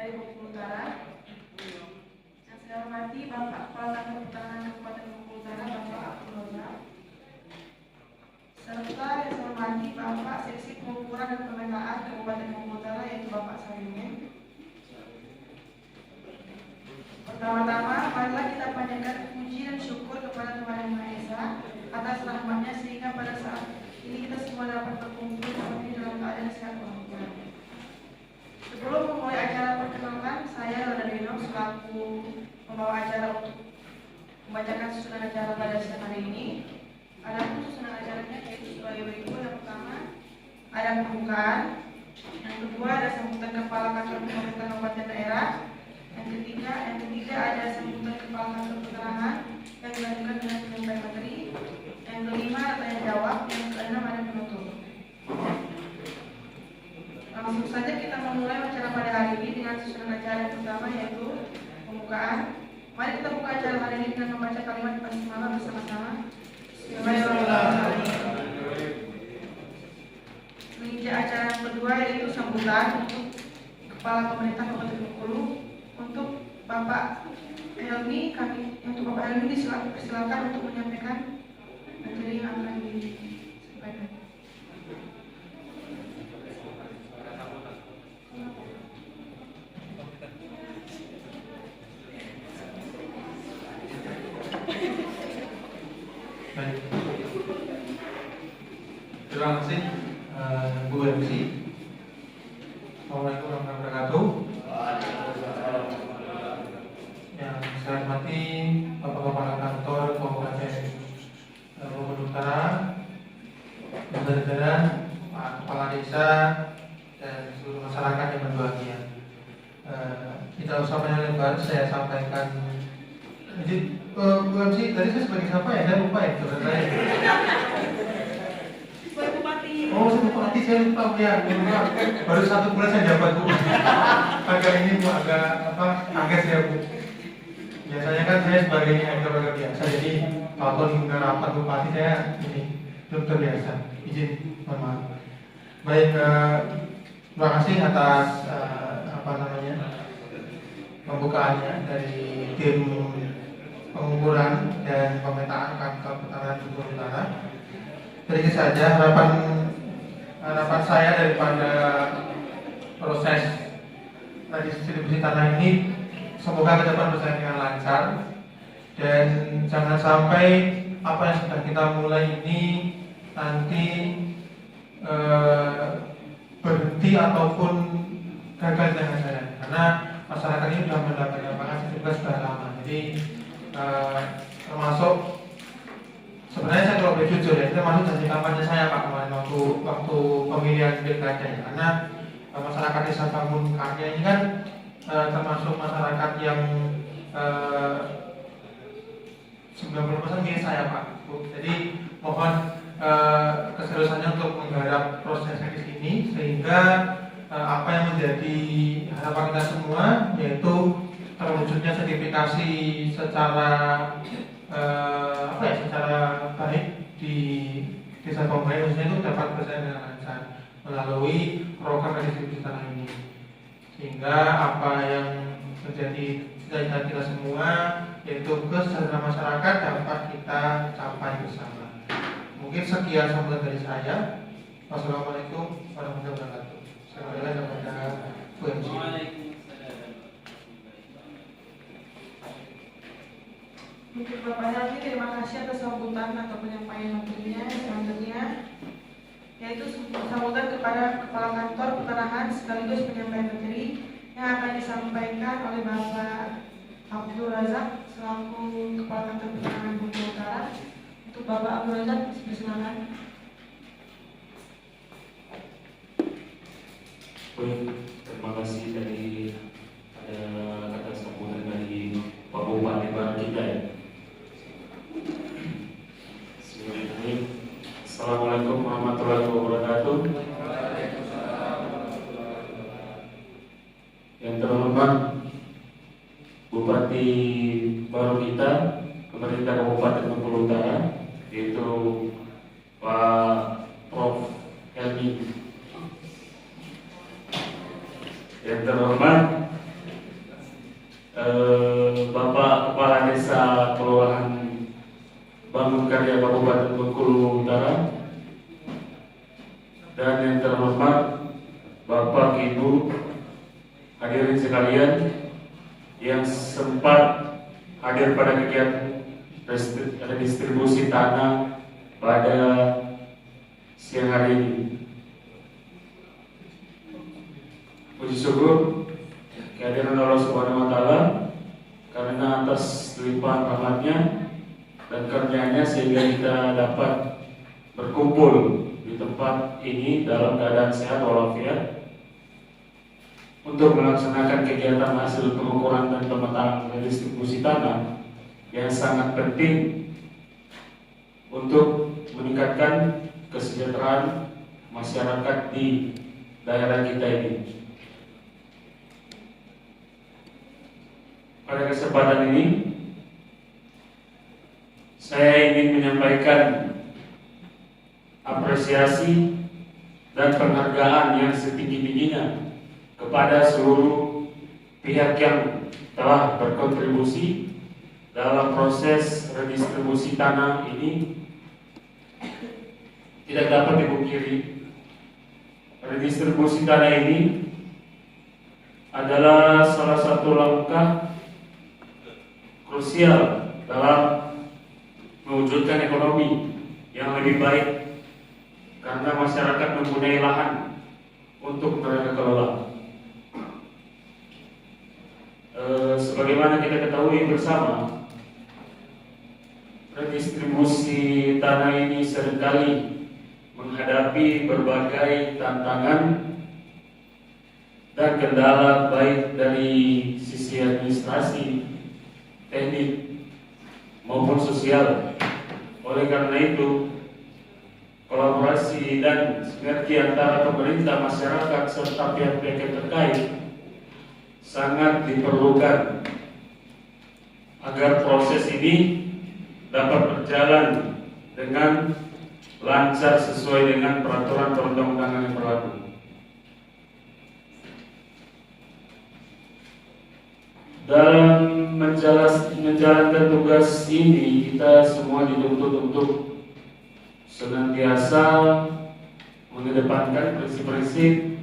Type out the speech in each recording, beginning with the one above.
dari Bengkulu Utara. Yang saya hormati Bapak Kepala Kantor Pertanahan Kabupaten Bengkulu Utara, Bapak Abdul Razak. Serta yang saya hormati Bapak Seksi Pengukuran dan Pemetaan Kabupaten Bengkulu Utara, yaitu Bapak Salimudin. Pertama-tama, marilah kita panjatkan puji dan syukur kepada Tuhan Yang Maha Esa atas rahmat-Nya sehingga pada saat ini kita semua dapat berkumpul seperti dalam keadaan sehat walafiat. Sebelum memulai acara perkenalkan, saya Roda Deno selaku membawa acara untuk membacakan susunan acara pada siang hari ini. Ada susunan acaranya yaitu sebagai berikut. Yang pertama ada pembukaan, yang kedua ada sambutan Kepala Kantor Pemerintah Kabupaten Daerah, yang ketiga ada sambutan Kepala Kantor Penerangan yang dilanjutkan dengan penyampaian materi, yang kelima ada tanya jawab, yang keenam ada penutup. Langsung saja kita memulai acara pada hari ini dengan susunan acara yang pertama yaitu pembukaan. Mari kita buka acara hari ini dengan membaca kalimat basmalah bersama-sama. Menginjak acara yang kedua yaitu sambutan untuk Kepala Pemerintah Kabupaten Bengkulu. Untuk Bapak Helmi, untuk Bapak Helmi disilakan untuk menyampaikan materi yang akan disampaikan. Baik. Terima kasih Bu MC. Assalamualaikum warahmatullahi wabarakatuh. Yang saya hormati Bapak Kepala Kantor Kabupaten Bengkulu Utara, jajaran Pak Kepala Desa dan seluruh masyarakat yang berbahagia. Tidak usah banyak lebar, saya sampaikan. Jadi Bu MC, tadi saya sebagai siapa ya? Saya lupa ya, saya. Oh, saya bupati, saya lupa ya. Baru 1 bulan saya jabat Bu. Agak ini Bu, agak kaget ya Bu. Biasanya kan saya sebagai warga biasa, jadi tahun ke rapat bupati saya ini belum terbiasa. Izin, mohon maaf. Baik, terima kasih atas pembukaannya dari tim pengukuran dan pemetaan kantor pertanahan Bengkulu Utara. Sedikit saja harapan saya daripada proses distribusi tanah ini, semoga ke depan berjalan dengan lancar dan jangan sampai apa yang sudah kita mulai ini nanti berhenti ataupun gagal dengan jalan, karena masyarakat ini sudah mendapatkan vaksin juga sudah lama. Jadi termasuk sebenarnya saya kalau boleh jujur ya, itu termasuk janji kampanye saya Pak kemarin waktu pemilihan pilkada ya, karena masyarakat Desa Bangun Karya ini kan termasuk masyarakat yang 90% milik saya Pak Bu. Jadi mohon keseriusannya untuk menggarap proses di sini sehingga apa yang menjadi harapan kita semua yaitu terwujudnya sertifikasi secara secara baik di Desa Bangun khususnya itu dapat berjalan dengan lancar melalui program distribusi tanah ini, sehingga apa yang menjadi cita-cita kita semua yaitu kesejahteraan masyarakat dapat kita capai bersama. Mungkin sekian sambutan dari saya. Wassalamualaikum warahmatullahi wabarakatuh. Saya kepada Bu MC. Untuk Bapak Helmi, terima kasih atas sambutan atau penyampaian materinya. Selanjutnya yaitu sambutan kepada Kepala Kantor Penerangan sekaligus penyampaian materi yang akan disampaikan oleh Bapak Abdul Razak selaku Kepala Kantor Penerangan Bengkulu Utara. Untuk Bapak Abdul Razak, silakan. Baik, terima kasih dari ada kata sambutan dari Pak Bupati Barat kita ya. Assalamualaikum warahmatullahi wabarakatuh. Yang terhormat Bupati baru kita, Pemerintah Kabupaten Bengkulu Utara, yaitu Pak Prof. Helmi. Yang terhormat Karya Kabupaten Bengkulu Utara, dan yang terhormat Bapak Ibu hadirin sekalian yang sempat hadir pada kegiatan redistribusi tanah pada siang hari ini. Puji syukur kehadiran Allah Subhanahu wa Ta'ala karena atas limpahan rahmatnya dan karunia-Nya sehingga kita dapat berkumpul di tempat ini dalam keadaan sehat walafiat untuk melaksanakan kegiatan hasil pengukuran dan pemetaan redistribusi tanah yang sangat penting untuk meningkatkan kesejahteraan masyarakat di daerah kita ini. Pada kesempatan ini saya ingin menyampaikan apresiasi dan penghargaan yang setinggi-tingginya kepada seluruh pihak yang telah berkontribusi dalam proses redistribusi tanah ini. Tidak dapat dipungkiri, redistribusi tanah ini adalah salah satu langkah krusial dalam mewujudkan ekonomi yang lebih baik karena masyarakat mempunyai lahan untuk mereka kelola. Sebagaimana kita ketahui bersama, redistribusi tanah ini seringkali menghadapi berbagai tantangan dan kendala baik dari sisi administrasi, teknik maupun sosial. Oleh karena itu, kolaborasi dan sinergi antara pemerintah, masyarakat serta pihak-pihak yang terkait sangat diperlukan agar proses ini dapat berjalan dengan lancar sesuai dengan peraturan perundang-undangan yang berlaku. Dalam menjalankan tugas ini, kita semua dituntut untuk senantiasa mengedepankan prinsip-prinsip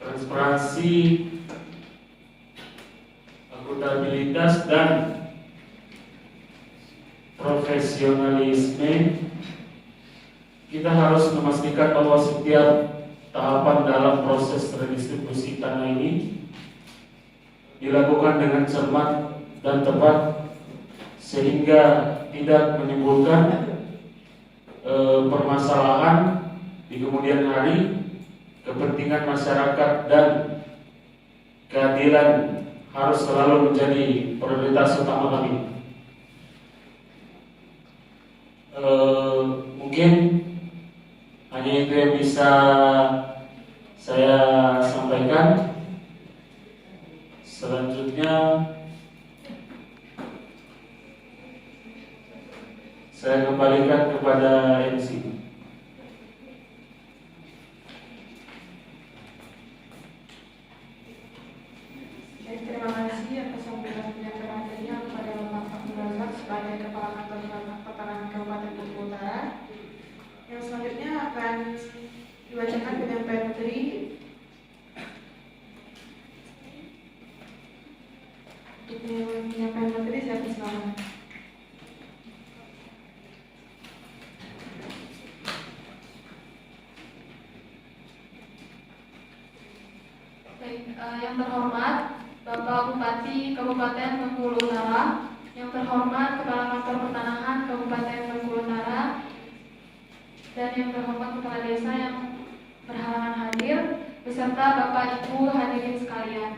transparansi, akuntabilitas, dan profesionalisme. Kita harus memastikan bahwa setiap tahapan dalam proses redistribusi tanah ini dilakukan dengan cermat dan tepat sehingga tidak menimbulkan permasalahan di kemudian hari. Kepentingan masyarakat dan keadilan harus selalu menjadi prioritas utama kami. Mungkin hanya itu yang bisa saya sampaikan. Selanjutnya saya kembalikan kepada MC. Terima kasih atas sambutan penyampaian materinya kepada Bapak Abdul Razak sebagai Kepala Kantor Pertanahan Kabupaten Bengkulu Utara. Yang selanjutnya akan dibacakan penyampaian materi. Untuk penyampaian materi saya persilakan. Baik, yang terhormat Bapak Bupati Kabupaten Bengkulu Utara, yang terhormat Kepala Kantor Pertanahan Kabupaten Bengkulu Utara, dan yang terhormat Kepala Desa yang berhalangan hadir, beserta Bapak Ibu hadirin sekalian.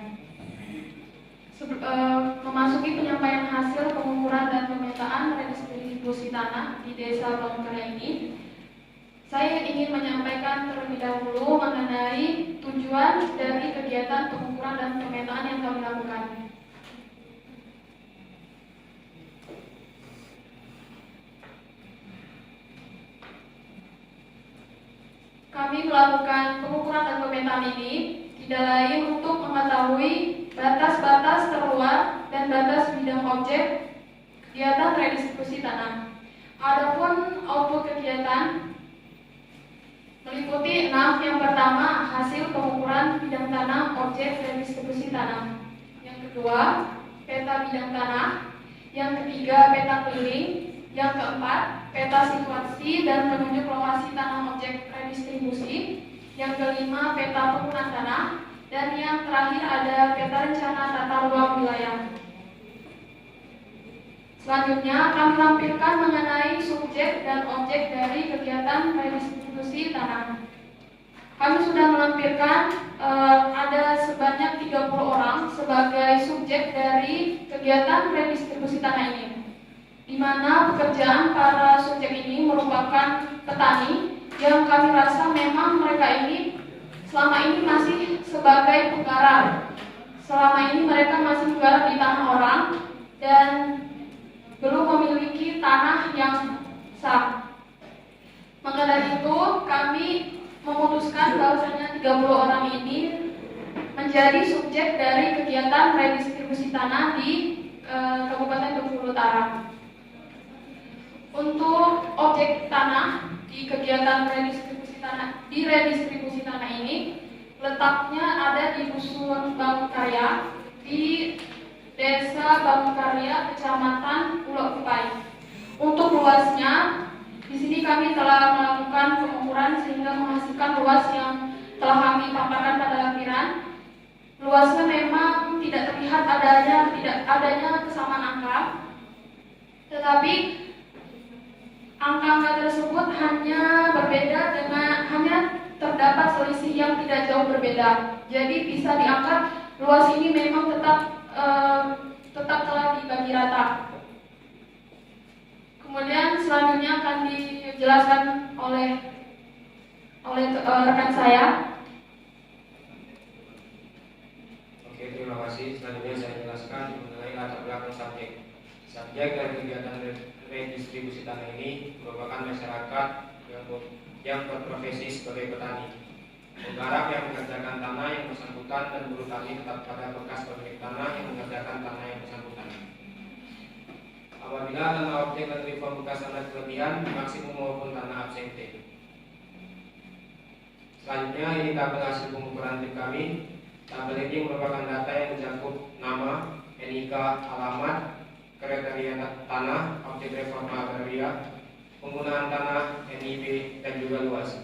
Memasuki penyampaian hasil pengukuran dan pemetaan redistribusi tanah di Desa Bangkara ini, saya ingin menyampaikan terlebih dahulu mengenai tujuan dari kegiatan pengukuran dan pemetaan yang kami lakukan. Kami melakukan pengukuran dan pemetaan ini tidak lain untuk mengetahui batas-batas terluar dan batas bidang objek kegiatan redistribusi tanah. Adapun output kegiatan meliputi 6. Yang pertama, hasil pengukuran bidang tanah objek redistribusi tanah. Yang kedua, peta bidang tanah. Yang ketiga, peta keliling. Yang keempat, peta situasi dan penunjuk lokasi tanah objek redistribusi. Yang kelima, peta penggunaan tanah. Dan yang terakhir ada peta rencana tata ruang wilayah. Selanjutnya, kami lampirkan mengenai subjek dan objek dari kegiatan redistribusi tanah. Kami sudah melampirkan ada sebanyak 30 orang sebagai subjek dari kegiatan redistribusi tanah ini, di mana pekerjaan para subjek ini merupakan petani yang kami rasa memang mereka ini selama ini masih sebagai penggarap. Selama ini mereka masih menggarap di tanah orang dan belum memiliki tanah yang sah. Maka dari itu kami memutuskan bahwasanya 30 orang ini menjadi subjek dari kegiatan redistribusi tanah di Kabupaten Bengkulu Utara. Untuk objek tanah di kegiatan redistribusi tanah ini letaknya ada di Dusun Bangunkarya di Desa Bangunkarya, Kecamatan Pulau Kupai. Untuk luasnya, di sini kami telah melakukan pengukuran sehingga menghasilkan luas yang telah kami paparkan pada lampiran. Luasnya memang tidak terlihat adanya kesamaan angka, tetapi angka-angka tersebut hanya terdapat selisih yang tidak jauh berbeda. Jadi bisa diangkat luas ini memang tetap telah dibagi rata. Kemudian selanjutnya akan dijelaskan oleh rekan saya. Oke, terima kasih. Selanjutnya saya jelaskan mengenai latar belakang subjek. Subjek dari kegiatan redistribusi tanah ini merupakan masyarakat yang berprofesi sebagai petani. Penggarap yang mengerjakan tanah yang bersangkutan dan buruh tani tetap pada bekas pemilik tanah yang mengerjakan tanah yang bersangkutan. Apabila tanah objek dan reform bekas tanah kelebihan, maksimum maupun tanah absente. Selanjutnya ini tabel hasil pengukuran tim kami. Tabel ini merupakan data yang mencakup nama, NIK, alamat, kriteria tanah, objek reforma agraria, penggunaan tanah, NIB, dan juga luas.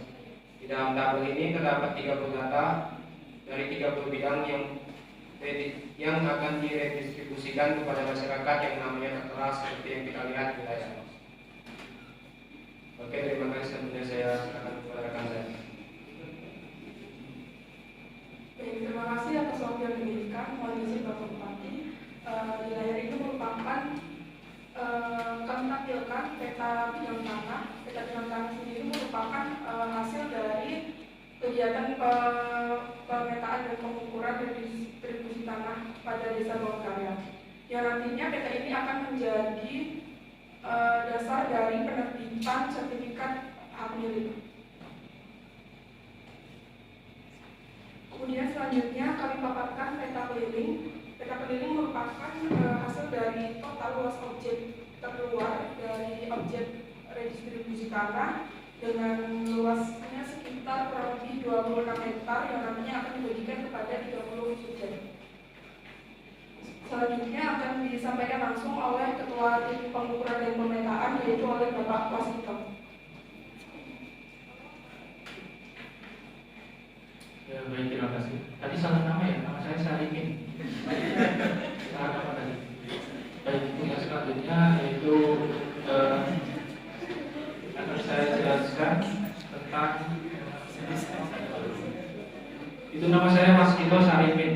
Di dalam tabel ini terdapat 30 data dari 30 bidang yang akan diredistribusikan kepada masyarakat yang namanya tertera seperti yang kita lihat di layar. Oke, terima kasih. Selanjutnya saya silakan kepada rekan saya. Baik, terima kasih atas waktu yang diberikan. Mohon izin Bapak Bupati. Di layar ini merupakan kami tampilkan peta bidang tanah. Peta bidang tanah sendiri merupakan hasil dari kegiatan pemetaan dan pengukuran redistribusi tanah pada Desa Bangunkarya. Yang nantinya peta ini akan menjadi dasar dari penerbitan sertifikat hak milik. Kemudian selanjutnya kami paparkan peta keliling. Peta keliling merupakan hasil dari total luas objek terluar dari objek redistribusi tanah dengan luasnya sekitar kurang lebih 26 hektar yang nantinya akan dibagikan kepada 30 subjek. Selanjutnya akan disampaikan langsung oleh Ketua Tim Pengukuran dan Pemetaan, yaitu oleh Bapak Wasito. Ya, baik, terima kasih. Tadi salah nama ya, nama saya Sarimin. Salah nama tadi. Baik, yang selanjutnya yaitu akan saya jelaskan tentang itu nama saya Mas Kito Sarimin.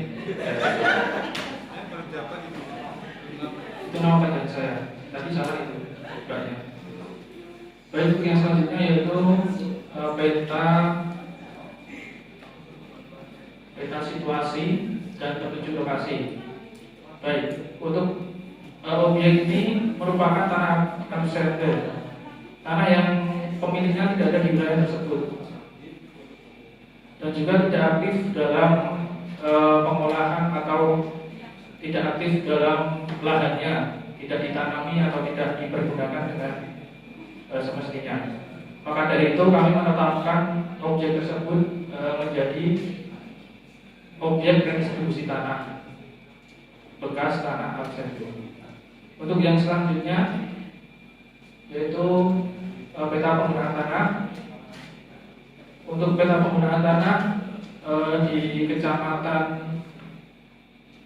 Itu nama panggilan saya. Tadi salah itu banyak. Baik, yang selanjutnya yaitu peta situasi dan petunjuk lokasi. Baik, untuk objek ini merupakan tanah konseptual, tanah yang pemiliknya tidak ada di wilayah tersebut dan juga tidak aktif dalam pengolahan atau tidak aktif dalam lahannya, tidak ditanami atau tidak dipergunakan dengan semestinya. Maka dari itu kami menetapkan objek tersebut menjadi objek redistribusi tanah bekas tanah absentum. Untuk yang selanjutnya yaitu peta penggunaan tanah. Untuk peta penggunaan tanah di kecamatan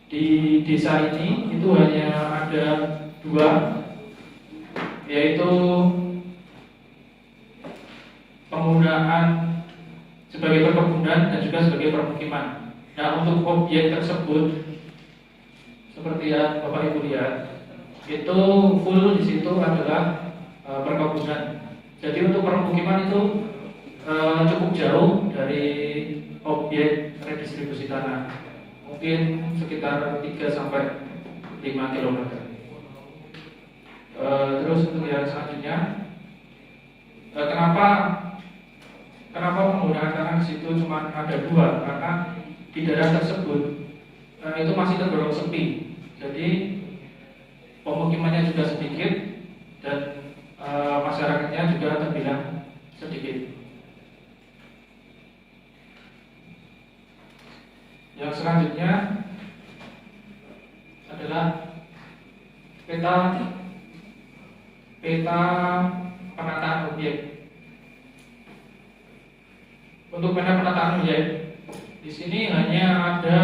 di desa ini itu hanya ada 2, yaitu penggunaan sebagai perkebunan dan juga sebagai permukiman. Nah, untuk objek tersebut seperti yang Bapak Ibu lihat, itu full di situ adalah perkebunan. Jadi untuk permukiman itu cukup jauh dari objek redistribusi tanah, mungkin sekitar 3-5 km. Terus untuk yang selanjutnya, kenapa penggunaan tanah di situ cuma ada 2? Karena di daerah tersebut itu masih tergolong sepi, jadi pemukimannya juga sedikit dan masyarakatnya juga terbilang sedikit. Yang selanjutnya adalah peta penataan objek. Untuk peta penataan objek di sini hanya ada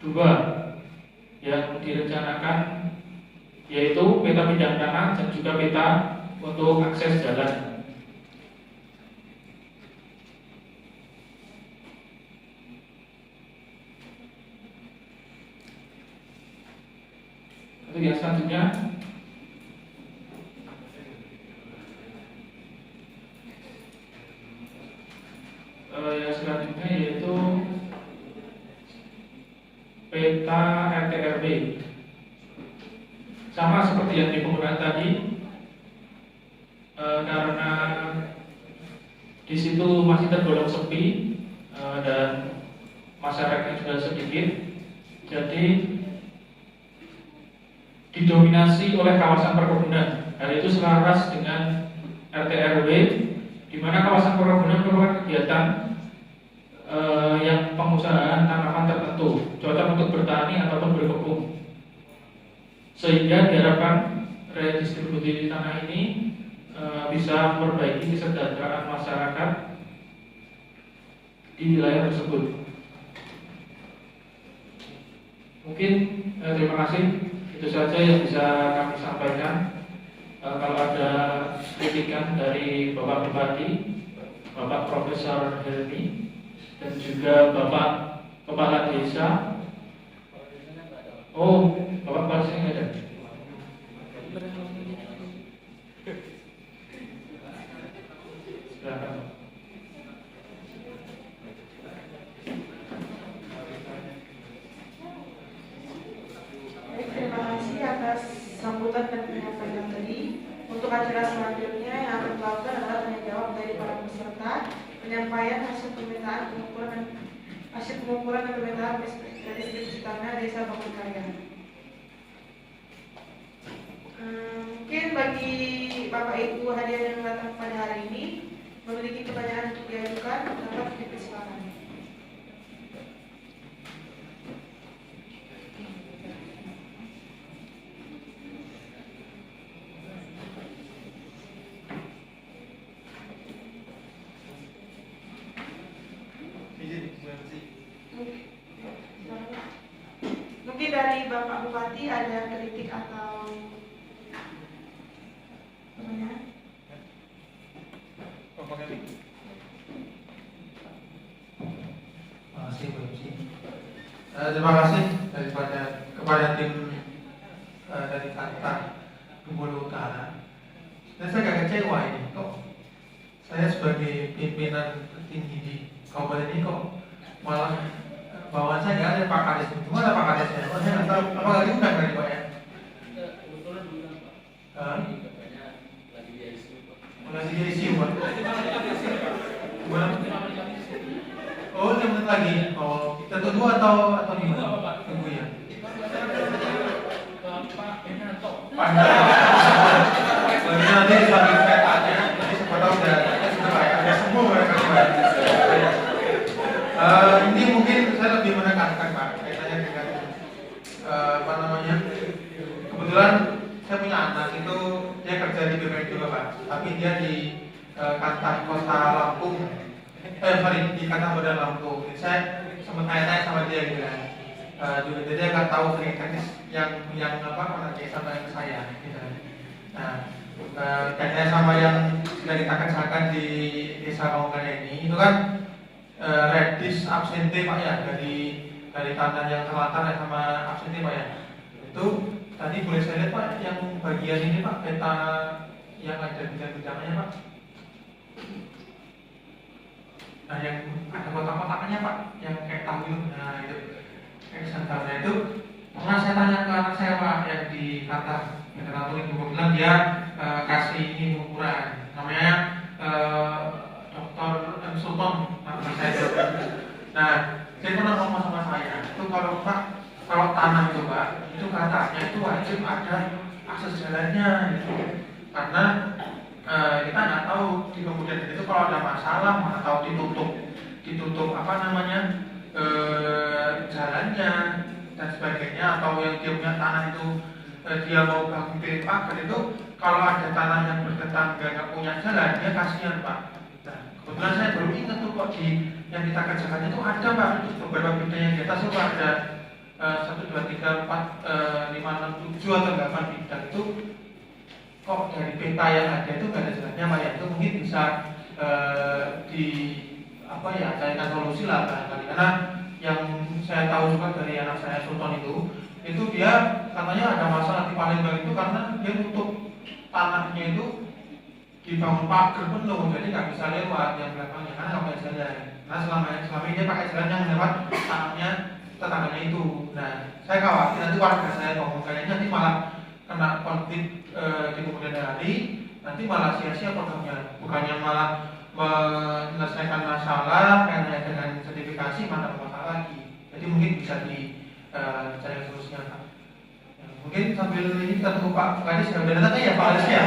2 yang direncanakan, yaitu peta bidang tanah dan juga peta untuk akses jalan. Untuk yang selanjutnya yaitu peta RT/RW. Sama seperti yang di penggunaan tadi, karena di situ masih tergolong sepi dan masyarakatnya juga sedikit, jadi didominasi oleh kawasan perkebunan. Hal itu selaras dengan RT/RW, di mana kawasan perkebunan merupakan kegiatan yang pengusahaan tanaman tertentu, cocok untuk bertani ataupun berkebun. Sehingga diharapkan redistribusi tanah ini bisa memperbaiki kesejahteraan masyarakat di wilayah tersebut. Mungkin terima kasih, itu saja yang bisa kami sampaikan. Kalau ada kritikan dari Bapak Bupati, Bapak Profesor Helmi, dan juga Bapak Kepala Desa. Oh, Bapak Kepala Desa nggak ada. Silakan. Terima kasih atas sambutan dan penyampaian tadi. Untuk acara selanjutnya yang akan dilakukan adalah tanya jawab dari para peserta, penyampaian hasil pengumpulan dan pemetaan redistribusi tanah Desa Bangkutaya. Mungkin bagi Bapak Ibu hadirin yang datang pada hari ini memiliki pertanyaan untuk diajukan, dapat dipersilakan. Mungkin dari Bapak Bupati ada kritik atau pertanyaan? Terima kasih kepada tim dari Kantor Bengkulu Utara. Dan saya agak kecewa ini, kok saya sebagai pimpinan tertinggi di kabupaten ini kok malah bawaan saya nggak ada Pak Kades. Cuma ada Pak Kades ya. Saya nggak tahu apa lagi undang dari Pak ya. Lagi di ICU Pak. Oh, 5 menit lagi. Oh, kita tunggu atau gimana? Tunggu ya. Pak Binato. Nanti sampai tanyakan Pak, kaitannya dengan apa namanya? Kebetulan saya punya anak itu dia kerja di BPN juga Pak, tapi dia di Kota Lampung, di Kota Badan Lampung. Jadi saya sempat tanya-tanya sama dia gitu kan. Juga dia nggak tahu teknis yang apa pernah dia sampaikan ke saya gitu kan. Nah, kaitannya sama yang sudah kita kerjakan di Desa Pamungkanya ini itu kan redis absente Pak ya, dari tanah yang terlantar ya sama absente Pak ya. Itu tadi boleh saya lihat Pak yang bagian ini Pak, peta yang ada bidang-bidangnya Pak. Nah yang ada kotak-kotaknya Pak, yang kayak tahu itu, nah itu eksentarnya itu pernah saya tanya ke anak saya Pak yang di Qatar, yang kebetulan dia kasih ini ukuran, namanya Dr. M. Sultan, nama saya. Nah dia pernah ngomong sama saya, itu kalau tanah itu Pak, itu katanya itu wajib ada akses jalannya, gitu. Karena kita nggak tahu di kemudian itu kalau ada masalah atau ditutup apa namanya jalannya dan sebagainya, atau yang dia punya tanah itu dia mau bangun pilih pagar itu kalau ada tanah yang bertetangga nggak punya jalan dia kasihan Pak. Nah, kebetulan saya baru ingat tuh kok di yang kita kerjakan itu ada Pak, beberapa bidang yang di atas itu ada 1, 2, 3, 4, 5, 6, 7 atau 8 bidang itu kok dari peta yang ada itu nggak ada jalannya Pak ya. Itu mungkin bisa di apa ya, carikan solusi lah barangkali. Karena yang saya tahu juga dari anak saya Sultan itu dia katanya ada masalah di Palembang itu karena dia tutup tanahnya itu dibangun pagar penuh, jadi nggak bisa lewat yang belakangnya karena nggak punya jalan. Nah selama ini dia pakai jalan yang lewat tanahnya tetangganya itu. Nah saya khawatir nanti warga saya bangun kayaknya nanti malah kena konflik di kemudian hari, nanti malah sia-sia programnya, bukannya malah menyelesaikan masalah karena dengan sertifikasi mana masalah lagi. Jadi mungkin bisa dicari solusinya Pak. Ya, mungkin sambil ini kita tunggu Pak Kadis, sudah datang ya Pak Kadis ya.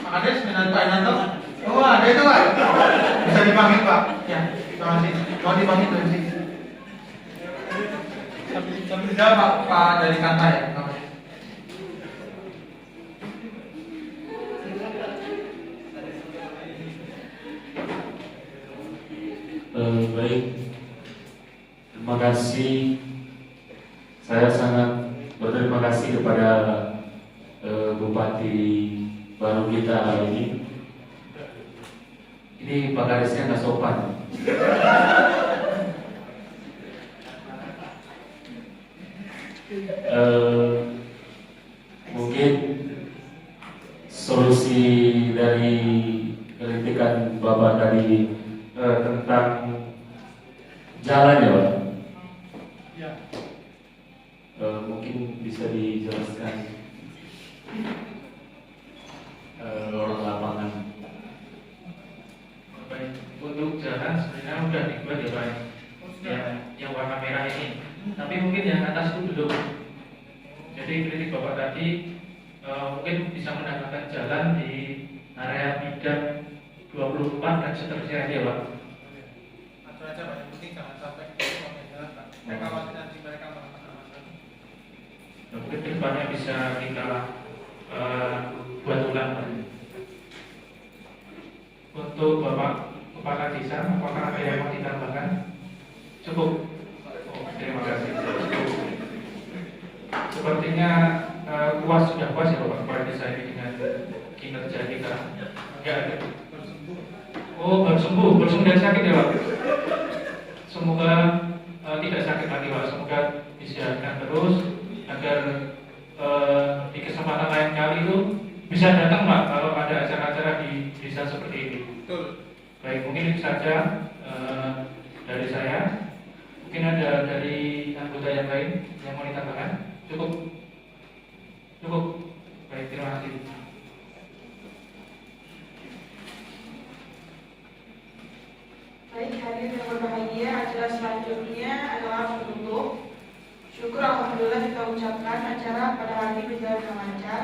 Pak Kadis dengan Pak Inanto. Oh ada itu Pak, bisa dipanggil Pak. Ya, terima kasih. Mau dipanggil dari sini. Sambil dijawab Pak dari Kanta ya. Baik, terima kasih. Saya sangat berterima kasih kepada Bupati baru kita hari ini. Ini Pak Kadisnya nggak sopan. Mungkin solusi dari kritikan Bapak tadi tentang jalan ya Pak? Ya. Mungkin bisa dijelaskan lorong lapangan. Baik, untuk jalan sebenarnya udah dibuat ya Pak, yang warna merah ini. Tapi mungkin yang atas itu belum. Jadi kritik Bapak tadi mungkin bisa menambahkan jalan di area bidang 24 dan seterusnya aja Pak. Atur aja Pak, yang penting jangan sampai jalan Pak. Saya khawatir nanti mereka masalah. Mungkin kedepannya bisa kita buat ulang Pak. Untuk Bapak Kepala Desa, apakah ada yang mau ditambahkan? Cukup. Oh, terima kasih. Sepertinya puas sudah puas ya Bapak Kepala Desa ini dengan kinerja kita. Enggak ada. Oh, baru sembuh dari sakit ya Pak. Semoga tidak sakit lagi Pak. Semoga disehatkan terus agar di kesempatan lain kali itu bisa datang Pak kalau ada acara-acara di desa seperti ini. Betul. Baik, mungkin itu saja dari saya. Mungkin ada dari anggota yang lain yang mau ditambahkan. Cukup. Baik, terima kasih. Baik, hadirin yang berbahagia, acara selanjutnya adalah penutup. Syukur alhamdulillah kita ucapkan acara pada hari ini berjalan dengan lancar.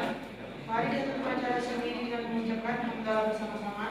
Mari kita tutup acara sendiri dengan mengucapkan hamdalah bersama-sama.